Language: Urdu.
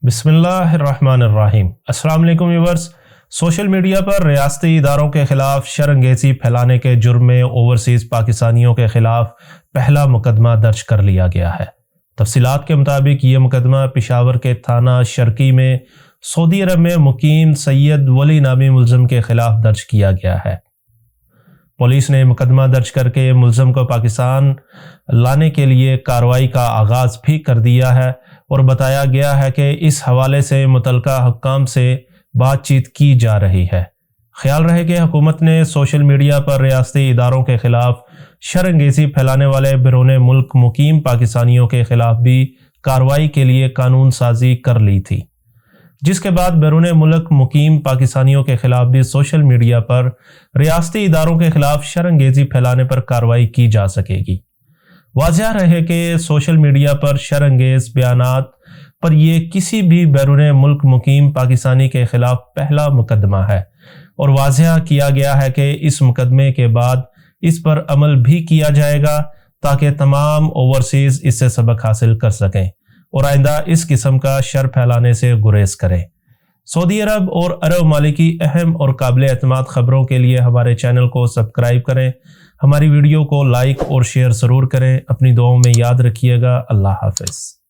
بسم اللہ الرحمن الرحیم۔ السلام علیکم ویورز۔ سوشل میڈیا پر ریاستی اداروں کے خلاف شر انگیزی پھیلانے کے جرم میں اوورسیز پاکستانیوں کے خلاف پہلا مقدمہ درج کر لیا گیا ہے۔ تفصیلات کے مطابق یہ مقدمہ پشاور کے تھانہ شرقی میں سعودی عرب میں مقیم سید ولی نامی ملزم کے خلاف درج کیا گیا ہے۔ پولیس نے مقدمہ درج کر کے ملزم کو پاکستان لانے کے لیے کارروائی کا آغاز بھی کر دیا ہے اور بتایا گیا ہے کہ اس حوالے سے متعلقہ حکام سے بات چیت کی جا رہی ہے۔ خیال رہے کہ حکومت نے سوشل میڈیا پر ریاستی اداروں کے خلاف شر انگیزی پھیلانے والے بیرون ملک مقیم پاکستانیوں کے خلاف بھی کارروائی کے لیے قانون سازی کر لی تھی، جس کے بعد بیرون ملک مقیم پاکستانیوں کے خلاف بھی سوشل میڈیا پر ریاستی اداروں کے خلاف شر انگیزی پھیلانے پر کارروائی کی جا سکے گی۔ واضح رہے کہ سوشل میڈیا پر شر انگیز بیانات پر یہ کسی بھی بیرون ملک مقیم پاکستانی کے خلاف پہلا مقدمہ ہے، اور واضح کیا گیا ہے کہ اس مقدمے کے بعد اس پر عمل بھی کیا جائے گا تاکہ تمام اوورسیز اس سے سبق حاصل کر سکیں اور آئندہ اس قسم کا شر پھیلانے سے گریز کریں۔ سعودی عرب اور عرب ممالک کی اہم اور قابل اعتماد خبروں کے لیے ہمارے چینل کو سبسکرائب کریں، ہماری ویڈیو کو لائک اور شیئر ضرور کریں۔ اپنی دعاؤں میں یاد رکھیے گا۔ اللہ حافظ۔